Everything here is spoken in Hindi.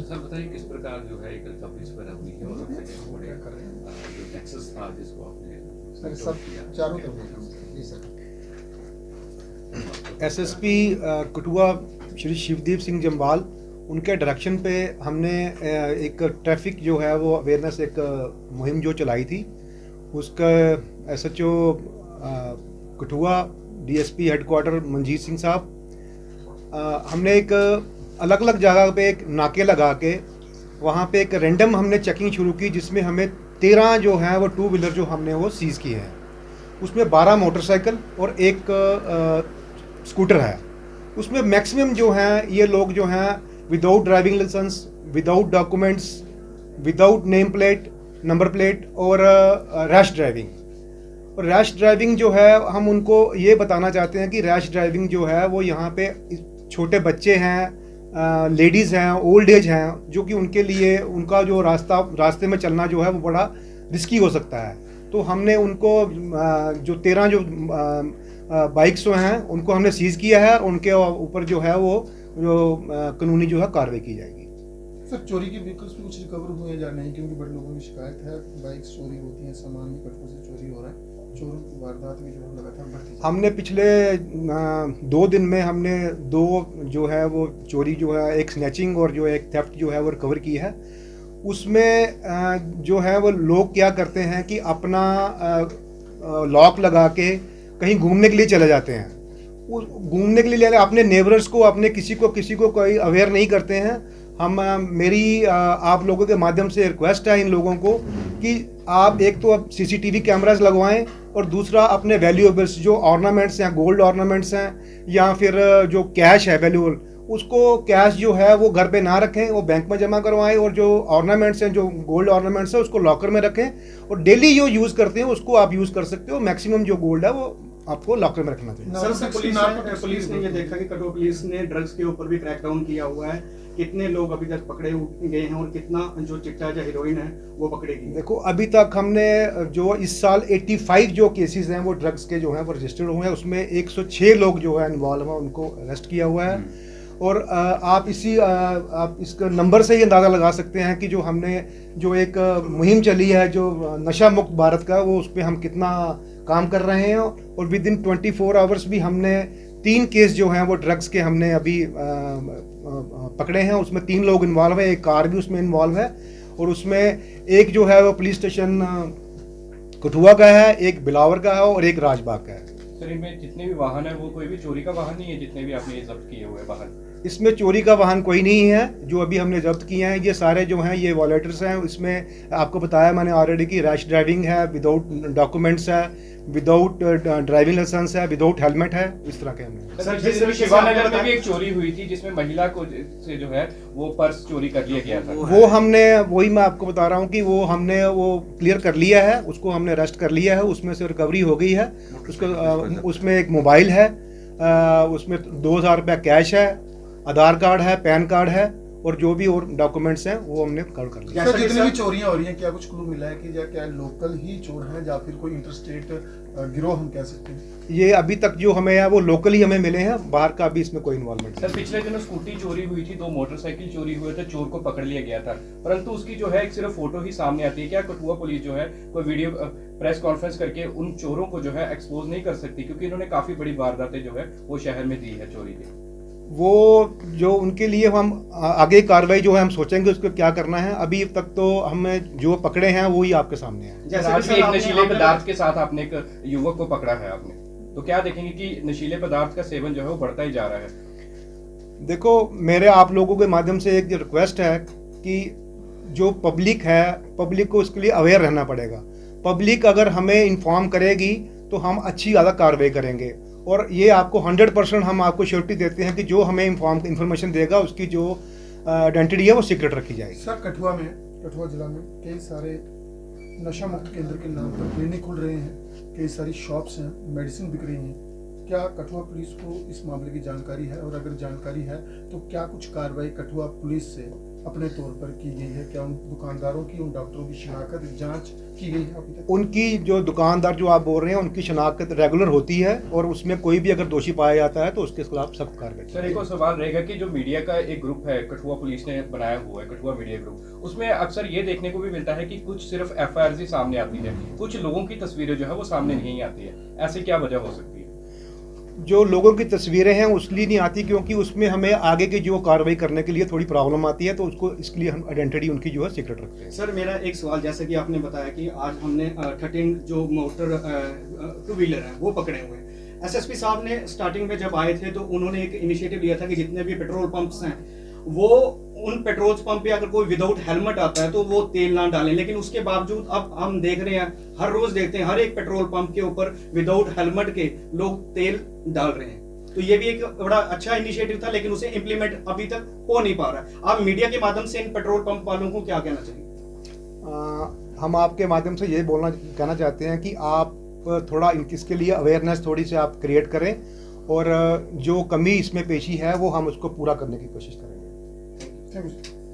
सर बताइए किस प्रकार जो है एक रिकवरी वगैरह हुई है और जो नेक्सस था जिसको आपने सर सब चारों तरफ जी सर। एसएसपी कठुआ श्री शिवदीप सिंह जम्वाल उनके डायरेक्शन पे हमने एक ट्रैफिक जो है वो अवेयरनेस एक मुहिम जो चलाई थी। उसका SHO Kathua DSP headquarter Manjeet Singh साहब, हमने एक अलग अलग जगह पे एक नाके लगा के वहाँ पे एक रैंडम हमने चेकिंग शुरू की, जिसमें हमें 13 जो हैं वो 2 व्हीलर जो हमने वो सीज़ किए हैं। उसमें 12 मोटरसाइकिल और एक स्कूटर है। उसमें मैक्सिमम जो हैं ये लोग जो हैं without driving licence, without documents, without name plate, number plate और रैश ड्राइविंग। और रैश ड्राइविंग जो है हम उनको ये बताना चाहते हैं कि रैश ड्राइविंग जो है वो यहाँ पे छोटे बच्चे हैं, लेडीज़ हैं, ओल्ड एज हैं, जो कि उनके लिए उनका जो रास्ते में चलना जो है वो बड़ा रिस्की हो सकता है। तो हमने उनको जो 13 जो बाइक्स जो हैं उनको हमने सीज़ किया है और उनके ऊपर जो है वो जो कानूनी जो है कार्रवाई की जाएगी। सर चोरी के व्हीकल्स भी कुछ रिकवर हुए या नहीं, क्योंकि बड़े लोगों की शिकायत है बाइक्स चोरी होती हैं, सामान भी कठुआ से चोरी हो रहा है, चोरों की वारदात भी जो है लगातार बढ़ती है। हमने पिछले 2 दिन में हमने 2 जो है वो चोरी जो है, एक स्नैचिंग और जो एक थेफ्ट जो है वो रिकवर की है। उसमें जो है वो लोग क्या करते हैं कि अपना लॉक लगा के कहीं घूमने के लिए चले जाते हैं। वो घूमने के लिए अपने नेबर्स को, अपने किसी को कोई अवेयर नहीं करते हैं। हम मेरी आप लोगों के माध्यम से रिक्वेस्ट है इन लोगों को कि आप एक तो अब सीसीटीवी कैमरास लगवाएं और दूसरा अपने वैल्यूएबल्स जो ऑर्नामेंट्स हैं, गोल्ड ऑर्नामेंट्स हैं या फिर जो कैश है वैल्यूएबल, उसको कैश जो है वो घर पे ना रखें, वो बैंक में जमा करवाएं और जो ऑर्नामेंट्स हैं, जो गोल्ड ऑर्नामेंट्स हैं, उसको लॉकर में रखें और डेली जो यूज़ करते हैं उसको आप यूज़ कर सकते हो। मैक्सिमम जो गोल्ड है वो आपको लॉकर में रखना चाहिए। सर पुलिस ने ये देखा कि कठुआ पुलिस ने ड्रग्स के ऊपर भी क्रैकडाउन किया हुआ है। कितने लोग अभी तक पकड़े गए हैं और कितना जो चिट्टा या हीरोइन है वो पकड़ेगी? देखो अभी तक हमने जो इस साल 85 जो केसेस हैं वो ड्रग्स के जो हैं वो रजिस्टर्ड हुए हैं। उसमें 106 लोग जो है इन्वॉल्व हैं, उनको अरेस्ट किया हुआ है। और आप इसका नंबर से ही अंदाज़ा लगा सकते हैं कि जो हमने जो एक मुहिम चली है जो नशा मुक्त भारत का, वो उस पर हम कितना काम कर रहे हैं। और विद इन 24 आवर्स भी हमने 3 केस जो हैं वो ड्रग्स के हमने अभी पकड़े हैं। उसमें 3 लोग इन्वॉल्व है, एक कार भी उसमें इन्वॉल्व है और उसमें एक जो है वो पुलिस स्टेशन कठुआ का है, एक बिलावर का है और एक राजबाग का है। सर इनमें जितने भी वाहन है वो कोई भी चोरी का वाहन नहीं है, जितने भी आपने जब्त किए हुए वाहन? इसमें चोरी का वाहन कोई नहीं है। जो अभी हमने जब्त किए हैं ये सारे जो हैं ये वॉलेटर्स हैं। इसमें आपको बताया मैंने ऑलरेडी कि रैश ड्राइविंग है, विदाउट डॉक्यूमेंट्स है, विदाउट ड्राइविंग लाइसेंस है, विदाउट हेलमेट है, इस तरह के हमने। सर जिस शिवानगर में भी एक चोरी हुई थी जिसमें महिला को से जो है वो पर्स चोरी कर लिया गया था, वो हमने वही मैं आपको बता रहा हूँ कि वो हमने वो क्लियर कर लिया है, उसको हमने अरेस्ट कर लिया है, उसमें से रिकवरी हो गई है। उसको उसमें एक मोबाइल है, उसमें 2000 रुपया कैश है, आधार कार्ड है, पैन कार्ड है और जो भी और डॉक्यूमेंट्स हैं वो हमने कवर कर लिया। सर जितनी भी चोरियां हो रही हैं क्या कुछ क्लू मिला है कि या क्या लोकल ही चोर हैं या फिर कोई इंटरस्टेट गिरोह हम कह सकते हैं? ये अभी तक जो हमें है वो लोकल ही हमें मिले हैं, बाहर का भी इसमें कोई इन्वॉल्वमेंट सर पिछले दिनों स्कूटी चोरी हुई थी, 2 मोटरसाइकिल चोरी हुए थे, चोर को पकड़ लिया गया था, परंतु उसकी जो है एक सिर्फ फोटो ही सामने आती है। क्या कठुआ पुलिस जो है कोई वीडियो प्रेस कॉन्फ्रेंस करके उन चोरों को जो है एक्सपोज नहीं कर सकती, क्योंकि इन्होंने काफी बड़ी वारदातें जो है वो शहर में दी है चोरी की? वो जो उनके लिए हम आगे कार्रवाई जो है हम सोचेंगे उसको क्या करना है। अभी तक तो हमें जो पकड़े हैं वो ही आपके सामने है। जैसे आज भी एक नशीले पदार्थ के साथ आपने एक युवक को पकड़ा है आपने, तो क्या देखेंगे कि नशीले पदार्थ का सेवन जो है वो बढ़ता ही जा रहा है? देखो मेरे आप लोगों के माध्यम से एक रिक्वेस्ट है कि जो पब्लिक है, पब्लिक को इसके लिए अवेयर रहना पड़ेगा। पब्लिक अगर हमें इन्फॉर्म करेगी तो हम अच्छी ज़्यादा कार्रवाई करेंगे और ये आपको 100% हम आपको श्योरिटी देते हैं कि जो हमें इन्फॉर्मेशन देगा उसकी जो आइडेंटिटी है वो सीक्रेट रखी जाएगी। सर कठुआ जिला में कई सारे नशा मुक्त केंद्र के नाम पर क्लिनिक खुल रहे हैं, कई सारी शॉप्स हैं, मेडिसिन बिक रही हैं। क्या कठुआ पुलिस को इस मामले की जानकारी है और अगर जानकारी है तो क्या कुछ कार्रवाई कठुआ पुलिस से अपने तौर पर की गई है? क्या उन दुकानदारों की, उन डॉक्टरों की शिनाख्त जांच की गई है अभी तक? उनकी जो दुकानदार जो आप बोल रहे हैं उनकी शनाख्त रेगुलर होती है और उसमें कोई भी अगर दोषी पाया जाता है तो उसके खिलाफ सख्त कार्रवाई। सर एक और सवाल रहेगा कि जो मीडिया का एक ग्रुप है कठुआ पुलिस ने बनाया हुआ है, कठुआ मीडिया ग्रुप, उसमें अक्सर ये देखने को भी मिलता है कि कुछ सिर्फ एफआईआर ही सामने आती है, कुछ लोगों की तस्वीरें जो है वो सामने नहीं आती है। ऐसे क्या वजह हो सकती है? जो लोगों की तस्वीरें हैं उसलिए नहीं आती क्योंकि उसमें हमें आगे की जो कार्रवाई करने के लिए थोड़ी प्रॉब्लम आती है, तो उसको इसके लिए हम आइडेंटिटी उनकी जो है सीक्रेट रखते हैं। सर मेरा एक सवाल, जैसे कि आपने बताया कि आज हमने 13 जो मोटर टू व्हीलर हैं वो पकड़े हुए हैं। एसएसपी साहब ने स्टार्टिंग में जब आए थे तो उन्होंने एक इनिशिएटिव लिया था कि जितने भी पेट्रोल पंप्स हैं वो उन पेट्रोल पंप पे अगर कोई विदाउट हेलमेट आता है तो वो तेल ना डालें, लेकिन उसके बावजूद अब हम देख रहे हैं, हर रोज देखते हैं हर एक पेट्रोल पंप के ऊपर विदाउट हेलमेट के लोग तेल डाल रहे हैं। तो ये भी एक बड़ा अच्छा इनिशिएटिव था, लेकिन उसे इम्प्लीमेंट अभी तक हो नहीं पा रहा है। आप मीडिया के माध्यम से इन पेट्रोल पंप वालों को क्या कहना चाहिए? हम आपके माध्यम से ये कहना चाहते हैं कि आप थोड़ा इसके लिए अवेयरनेस थोड़ी सी आप क्रिएट करें और जो कमी इसमें पेशी है वो हम उसको पूरा करने की कोशिश करेंगे। Thank you.